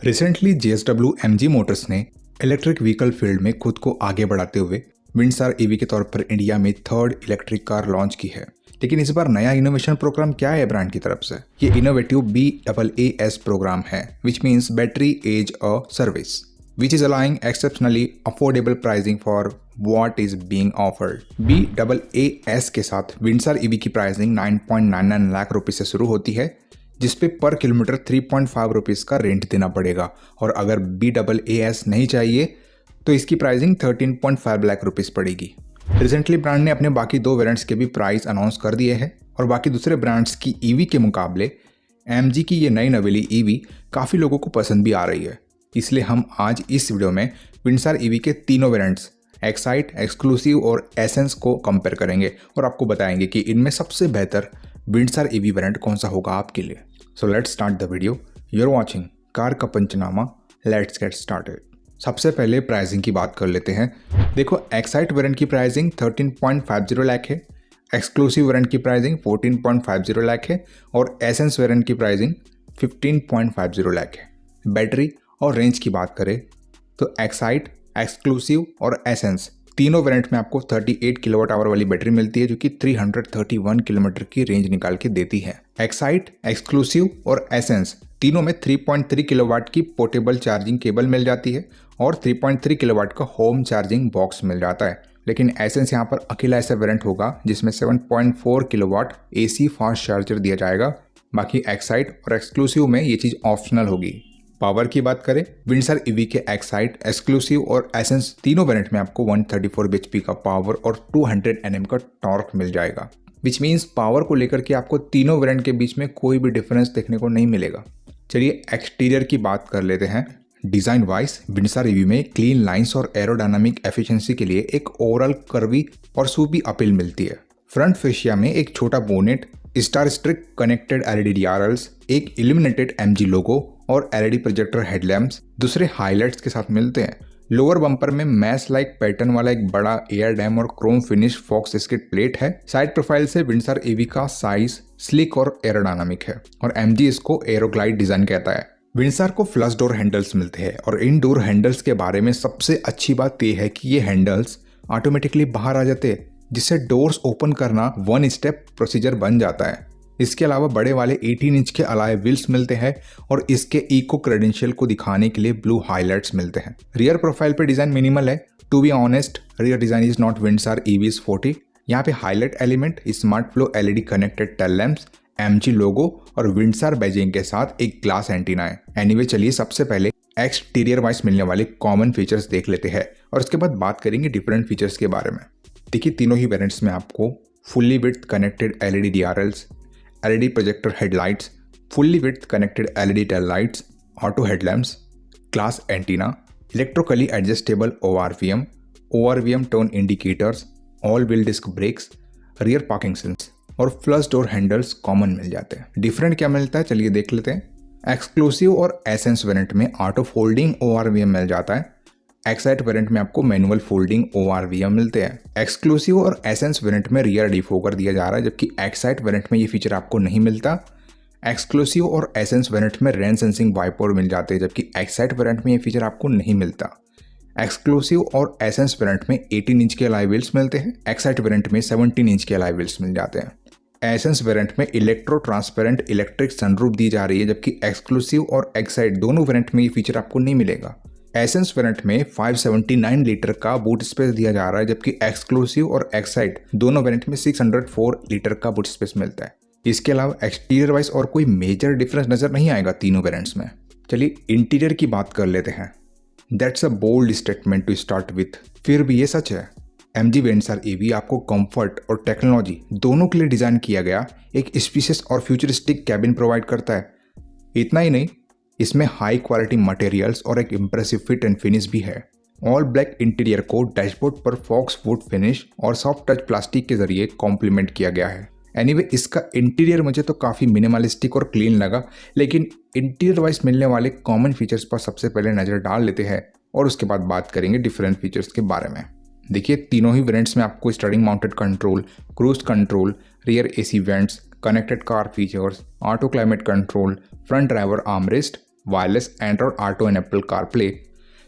Recently JSW MG Motors ने electric vehicle field में खुद को आगे बढ़ाते हुए विंडसर ईवी के तौर पर इंडिया में थर्ड इलेक्ट्रिक कार लॉन्च की है। लेकिन इस बार नया इनोवेशन प्रोग्राम क्या है ब्रांड की तरफ से? ये इनोवेटिव BAAS प्रोग्राम है, which means battery as a service, which is allowing exceptionally affordable pricing for what is being offered. BAAS के साथ विंडसर ईवी की प्राइसिंग 9.99 लाख रुपए से शुरू होती है, जिसपे पर किलोमीटर 3.5 रुपीज़ का रेंट देना पड़ेगा, और अगर BAAS नहीं चाहिए तो इसकी प्राइसिंग 13.5 लाख रुपीज़ पड़ेगी। रिसेंटली ब्रांड ने अपने बाकी दो वेरिएंट्स के भी प्राइस अनाउंस कर दिए हैं, और बाकी दूसरे ब्रांड्स की ईवी के मुकाबले MG की ये नई नवेली ईवी काफ़ी लोगों को पसंद भी आ रही है। इसलिए हम आज इस वीडियो में विंडसर ईवी के तीनों वेरिएंट्स एक्साइट, एक्सक्लूसिव और एसेंस को कंपेयर करेंगे और आपको बताएंगे कि इनमें सबसे बेहतर विंडसर ईवी वेरिएंट कौन सा होगा आपके लिए। So let's start the video. You are watching car का पंचनामा, लेट्स गेट स्टार्टेड। सबसे पहले प्राइसिंग की बात कर लेते हैं। देखो, एक्साइट वेरिएंट की प्राइसिंग 13.50 लाख है, एक्सक्लूसिव वेरिएंट की प्राइसिंग 14.50 लाख है और एसेंस वेरिएंट की प्राइसिंग 15.50 लाख है। बैटरी और रेंज की बात करें तो एक्साइट, एक्सक्लूसिव और एसेंस तीनों वेरिएंट में आपको 38 किलोवाट आवर वाली बैटरी मिलती है, जो कि 331 किलोमीटर की रेंज निकाल के देती है। एक्साइट, एक्सक्लूसिव और एसेंस तीनों में 3.3 किलोवाट की पोर्टेबल चार्जिंग केबल मिल जाती है और 3.3 किलोवाट का होम चार्जिंग बॉक्स मिल जाता है। लेकिन एसेंस यहाँ पर अकेला ऐसा वेरिएंट होगा जिसमें 7.4 किलोवाट AC फास्ट चार्जर दिया जाएगा। बाकी एक्साइट और एक्सक्लूसिव में ये चीज़ ऑप्शनल होगी। पावर की बात करें, विंडसर ईवी के एक्साइट, एक्सक्लूसिव और एसेंस तीनों वेरिएंट में आपको 134 bhp का पावर और 200 Nm का टॉर्क मिल जाएगा, विच मीन्स पावर को लेकर के आपको तीनों वेरिएंट के बीच में कोई भी डिफरेंस देखने को नहीं मिलेगा। चलिए एक्सटीरियर की बात कर लेते हैं। डिजाइन वाइज विंडसर ईवी में क्लीन लाइंस और एरोडायनामिक एफिशिएंसी के लिए एक ओवरऑल कर्वी और सूपी अपील मिलती है। फ्रंट फेशिया में एक छोटा bonnet, star strip connected LED DRLs, एक इल्यूमिनेटेड MG लोगो और LED प्रोजेक्टर हेडलैम्प्स दूसरे हाइलाइट्स के साथ मिलते हैं। लोअर बम्पर में मैश लाइक पैटर्न वाला एक बड़ा एयर डैम और chrome finish faux skid plate है। साइड प्रोफाइल से विंडसर ईवी का साइज स्लिक और एरोडायनामिक है और MG इसको एरोग्लाइड डिजाइन कहता है। विंडसर को फ्लश डोर हैंडल्स मिलते हैं और इन डोर हैंडल्स के बारे में सबसे अच्छी बात यह है कि ये हैंडल्स ऑटोमेटिकली बाहर आ जाते हैं, जिससे डोर्स ओपन करना 1 स्टेप प्रोसीजर बन जाता है। इसके अलावा बड़े वाले 18 इंच के अलॉय व्हील्स मिलते हैं और इसके इको क्रेडेंशियल को दिखाने के लिए ब्लू हाइलाइट्स मिलते हैं। रियर प्रोफाइल पे डिजाइन मिनिमल है। To be honest, rear design is not Windsor EVs 40। यहाँ पे highlight element smart flow LED connected tail lamps, MG logo और विंडसर बैजिंग के साथ एक ग्लास एंटीना है। एनीवे, चलिए सबसे पहले एक्सटीरियर वाइज मिलने वाले कॉमन फीचर्स देख लेते हैं और उसके बाद बात करेंगे डिफरेंट फीचर्स के बारे में। देखिए, तीनों ही वेरिएंट्स में आपको fully width connected LED DRLs, LED projector headlights, fully width connected LED tail lights, auto headlamps, glass antenna, electrically adjustable ORVM turn indicators, all wheel disc brakes, rear parking sense और flush door handles common मिल जाते हैं। Different क्या मिलता है, चलिए देख लेते हैं। एक्सक्लूसिव और एसेंस वेरिएंट में ऑटो फोल्डिंग ORVM मिल जाता है। एक्साइट वेरिएंट में आपको मैनुअल फोल्डिंग ORVM मिलते हैं। एक्सक्लूसिव और एसेंस वेरिएंट में रियर डिफोगर दिया जा रहा है, जबकि एक्साइट वेरिएंट में ये फीचर आपको नहीं मिलता। एक्सक्लूसिव और एसेंस वेरिएंट में रेन सेंसिंग वाइपर मिल जाते हैं, जबकि एक्साइट वेरिएंट में ये फीचर आपको नहीं मिलता। एक्सक्लूसिव और एसेंस वेरिएंट में 18 इंच के अलॉय व्हील्स मिलते हैं। एक्साइट वेरिएंट में 17 इंच के अलॉय व्हील्स मिल जाते हैं। एसेंस वेरिएंट में इलेक्ट्रो ट्रांसपेरेंट इलेक्ट्रिक सनरूफ दी जा रही है, जबकि एक्सक्लूसिव और एक्साइट दोनों वेरिएंट में ये फीचर आपको नहीं मिलेगा। एसेंस वेरिएंट में 579 लीटर का बूट स्पेस दिया जा रहा है, जबकि एक्सक्लूसिव और एक्साइट दोनों वेरिएंट में 604 लीटर का बूट स्पेस मिलता है। इसके अलावा एक्सटीरियर वाइज और कोई मेजर डिफरेंस नजर नहीं आएगा तीनों वेरिएंट्स में। चलिए इंटीरियर की बात कर लेते हैं। That's a bold statement to start with, फिर भी ये सच है। MG विंडसर ईवी आपको कंफर्ट और टेक्नोलॉजी दोनों के लिए डिजाइन किया गया एक स्पेशियस और फ्यूचरिस्टिक कैबिन प्रोवाइड करता है। इतना ही नहीं, इसमें हाई क्वालिटी मटेरियल्स और एक इम्प्रेसिव फिट एंड फिनिश भी है। ऑल ब्लैक इंटीरियर को डैशबोर्ड पर फॉक्स वुड फिनिश और सॉफ्ट टच प्लास्टिक के जरिए कॉम्प्लीमेंट किया गया है। एनीवे, इसका इंटीरियर मुझे तो काफ़ी मिनिमलिस्टिक और क्लीन लगा, लेकिन इंटीरियर वाइज मिलने वाले कॉमन फीचर्स पर सबसे पहले नज़र डाल लेते हैं और उसके बाद बात करेंगे डिफरेंट फीचर्स के बारे में। देखिए, तीनों ही वेरिएंट्स में आपको steering mounted control, cruise control, rear AC vents, connected car features, auto climate control, front driver armrest, wireless Android auto and Apple CarPlay,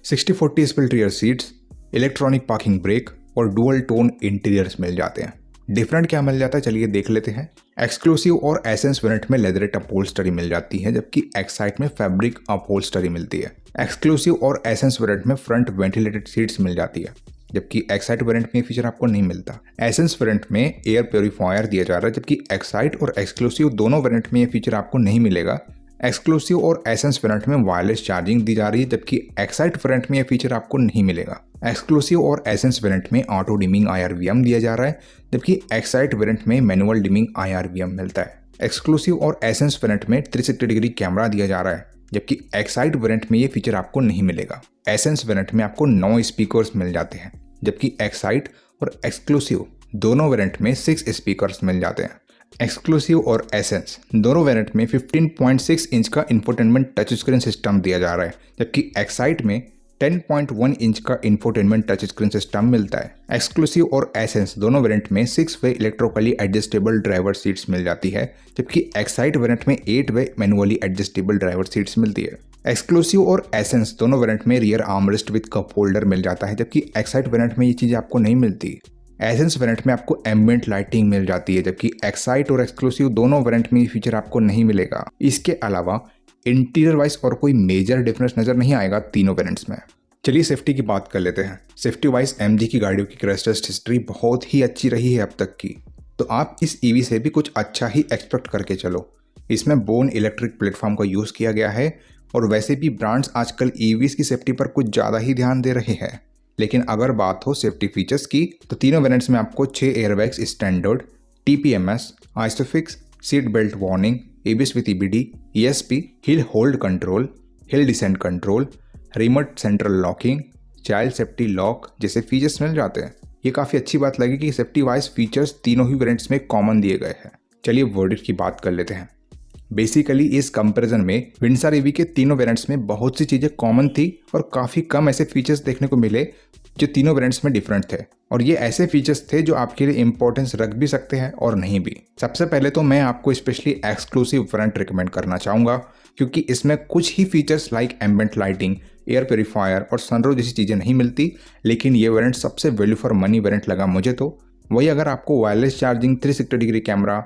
60-40 split rear seats, electronic parking brake और dual tone interiors मिल जाते हैं। Different क्या मिल जाता है चलिए देख लेते हैं। एक्सक्लूसिव और एसेंस वेरिएंट में लेदरेट अपहोल्स्टरी मिल जाती है, जबकि एक्साइट में फैब्रिक अपहोल्स्टरी मिलती है। एक्सक्लूसिव और एसेंस वेरिएंट में फ्रंट वेंटिलेटेड सीट्स मिल जाती है, जबकि एक्साइट वेरिएंट में फीचर आपको नहीं मिलता। एसेंस वेरिएंट में एयर प्योरीफायर दिया जा रहा है, जबकि एक्साइट और एक्सक्लूसिव दोनों वेरिएंट में ये फीचर आपको नहीं मिलेगा। एक्सक्लूसिव और एसेंस वेरिएंट में वायरलेस चार्जिंग दी जा रही है, जबकि एक्साइट वेरिएंट में यह फीचर आपको नहीं मिलेगा। एक्सक्लूसिव और एसेंस वेरिएंट में ऑटो डिमिंग IRVM दिया जा रहा है, जबकि एक्साइट वेरिएंट में मैनुअल डिमिंग IRVM मिलता है। एक्सक्लूसिव और एसेंस वेरिएंट में 360 डिग्री कैमरा दिया जा रहा है, जबकि एक्साइट वेरिएंट में ये फीचर आपको नहीं मिलेगा। एसेंस वेरिएंट में आपको 9 स्पीकर्स मिल जाते हैं, जबकि एक्साइट और एक्सक्लूसिव दोनों वेरिएंट में 6 स्पीकर्स मिल जाते हैं। एक्सक्लूसिव और एसेंस दोनों वेरिएंट में 15.6 इंच का इंफोटेनमेंट टच स्क्रीन सिस्टम दिया जा रहा है, जबकि एक्साइट में 10.1 इंच का इंफोटेनमेंट टच स्क्रीन सिस्टम मिलता है। एक्सक्लूसिव और एसेंस दोनों वेरिएंट में 6 way electrically adjustable driver seats मिल जाती है, जबकि एक्साइट वेरिएंट में 8 way manually adjustable driver seats मिलती है। एक्सक्लूसिव और एसेंस दोनों वेरिएंट में rear armrest with cup holder मिल जाता है, जबकि एक्साइट वेरिएंट में ये चीज़ आपको नहीं मिलती। एसेंस वेरिएंट में आपको एम्बिएंट लाइटिंग मिल जाती है, जबकि एक्साइट और एक्सक्लूसिव दोनों वेरिएंट में ये फीचर आपको नहीं मिलेगा। इसके अलावा इंटीरियर वाइज और कोई मेजर डिफरेंस नजर नहीं आएगा तीनों वेरिएंट्स में। चलिए सेफ्टी की बात कर लेते हैं। सेफ्टी वाइज MG की गाड़ियों की क्रैश टेस्ट हिस्ट्री बहुत ही अच्छी रही है अब तक की, तो आप इस EV से भी कुछ अच्छा ही एक्सपेक्ट करके चलो। इसमें बोन इलेक्ट्रिक प्लेटफॉर्म का यूज़ किया गया है, और वैसे भी ब्रांड्स आजकल EVs की सेफ्टी पर कुछ ज़्यादा ही ध्यान दे रहे हैं। लेकिन अगर बात हो सेफ्टी फीचर्स की, तो तीनों वेरिएंट्स में आपको 6 airbags standard, TPMS, isofix, seat belt warning, ABS with EBD, ESP, hill hold control, hill descent control, remote central locking, child safety lock जैसे फीचर्स मिल जाते हैं। ये काफ़ी अच्छी बात लगी कि सेफ्टी वाइज फीचर्स तीनों ही वेरिएंट्स में कॉमन दिए गए हैं। चलिए वर्डिक्ट की बात कर लेते हैं। बेसिकली इस कंपैरिजन में विंडसर EV के तीनों वेरिएंट्स में बहुत सी चीज़ें कॉमन थी और काफ़ी कम ऐसे फीचर्स देखने को मिले जो तीनों वेरिएंट्स में डिफरेंट थे, और ये ऐसे फीचर्स थे जो आपके लिए इंपॉर्टेंस रख भी सकते हैं और नहीं भी। सबसे पहले तो मैं आपको स्पेशली एक्सक्लूसिव वेरिएंट रिकमेंड करना चाहूँगा, क्योंकि इसमें कुछ ही features like ambient lighting, air purifier और सनरूफ जैसी चीज़ें नहीं मिलती, लेकिन ये वेरिएंट सबसे वैल्यू फॉर मनी वेरिएंट लगा मुझे तो। वही अगर आपको wireless charging, 360 degree camera,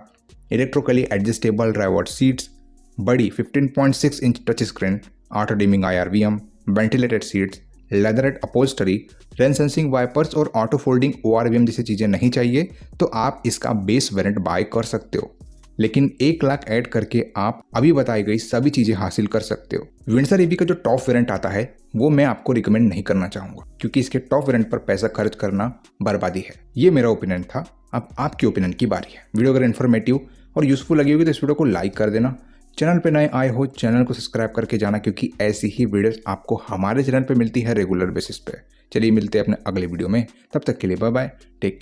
electrically adjustable driver seats, बड़ी 15.6 inch touch screen, auto dimming IRVM, ventilated seats, leatherette upholstery, rain sensing wipers और ऑटो फोल्डिंग ORVM जैसी चीज़ें नहीं चाहिए, तो आप इसका बेस वेरिएंट बाय कर सकते हो। लेकिन 1 लाख ऐड करके आप अभी बताई गई सभी चीज़ें हासिल कर सकते हो। विंडसर EV का जो टॉप वेरिएंट आता है वो मैं आपको रिकमेंड नहीं करना चाहूँगा, क्योंकि इसके टॉप वेरिएंट पर पैसा खर्च करना बर्बादी है। ये मेरा ओपिनियन था, अब आपके ओपिनियन की बारी है। वीडियो अगर इन्फॉर्मेटिव और यूजफुल लगी होगी तो इस वीडियो को लाइक कर देना। चैनल पे नए आए हो चैनल को सब्सक्राइब करके जाना, क्योंकि ऐसी ही वीडियोस आपको हमारे चैनल पे मिलती है रेगुलर बेसिस पे। चलिए मिलते हैं अपने अगले वीडियो में, तब तक के लिए बाय बाय, टेक केयर।